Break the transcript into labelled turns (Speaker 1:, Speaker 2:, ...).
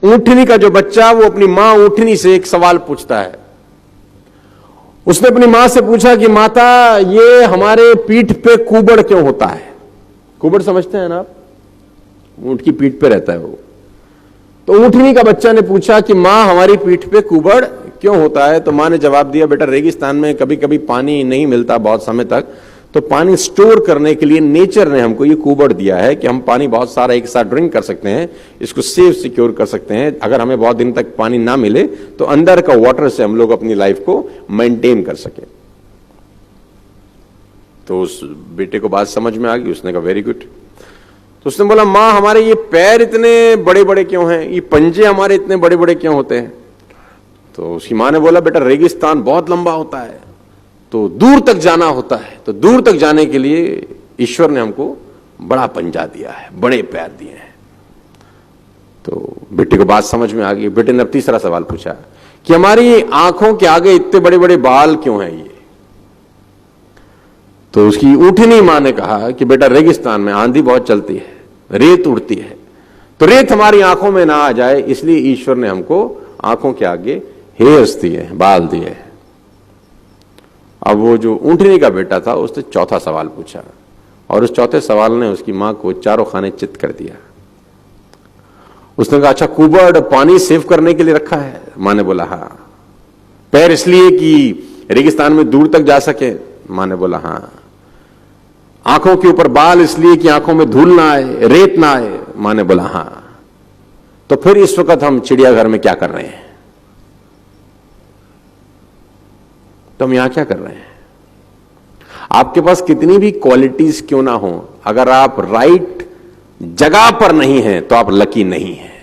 Speaker 1: ऊंटनी का जो बच्चा वो अपनी मां ऊंटनी से एक सवाल पूछता है। उसने अपनी मां से पूछा कि माता, ये हमारे पीठ पे कुबड़ क्यों होता है? कुबड़ समझते हैं ना आप? ऊंट की पीठ पे रहता है वो। तो ऊंटनी का बच्चा ने पूछा कि मां, हमारी पीठ पे कुबड़ क्यों होता है? तो मां ने जवाब दिया, बेटा रेगिस्तान में कभी कभी पानी नहीं मिलता बहुत समय तक, तो पानी स्टोर करने के लिए नेचर ने हमको ये कुबड़ दिया है कि हम पानी बहुत सारा एक साथ ड्रिंक कर सकते हैं, इसको सेफ सिक्योर कर सकते हैं। अगर हमें बहुत दिन तक पानी ना मिले तो अंदर का वाटर से हम लोग अपनी लाइफ को मेंटेन कर सके। तो उस बेटे को बात समझ में आ गई। उसने कहा वेरी गुड। तो उसने बोला, मां, हमारे ये पैर इतने बड़े बड़े क्यों हैं? ये पंजे हमारे इतने बड़े बड़े क्यों होते हैं? तो उसकी मां ने बोला, बेटा रेगिस्तान बहुत लंबा होता है, तो दूर तक जाना होता है, तो दूर तक जाने के लिए ईश्वर ने हमको बड़ा पंजा दिया है, बड़े पैर दिए हैं। तो बेटे को बात समझ में आ गई। बेटे ने तीसरा सवाल पूछा कि हमारी आंखों के आगे इतने बड़े बड़े बाल क्यों हैं ये? तो उसकी ऊँटनी मां ने कहा कि बेटा रेगिस्तान में आंधी बहुत चलती है, रेत उड़ती है, तो रेत हमारी आंखों में ना आ जाए इसलिए ईश्वर ने हमको आंखों के आगे हेयर्स दिए, बाल दिए। अब वो जो ऊंटनी का बेटा था उसने चौथा सवाल पूछा और उस चौथे सवाल ने उसकी मां को चारों खाने चित कर दिया। उसने कहा, अच्छा कुबड़ पानी सेव करने के लिए रखा है? मां ने बोला हाँ। पैर इसलिए कि रेगिस्तान में दूर तक जा सके? मां ने बोला हाँ। आंखों के ऊपर बाल इसलिए कि आंखों में धूल ना आए, रेत ना आए? मां ने बोला हाँ। तो फिर इस वक्त हम चिड़ियाघर में क्या कर रहे हैं? तो हम यहां क्या कर रहे हैं? आपके पास कितनी भी क्वालिटीज क्यों ना हो, अगर आप राइट जगह पर नहीं हैं तो आप लकी नहीं हैं।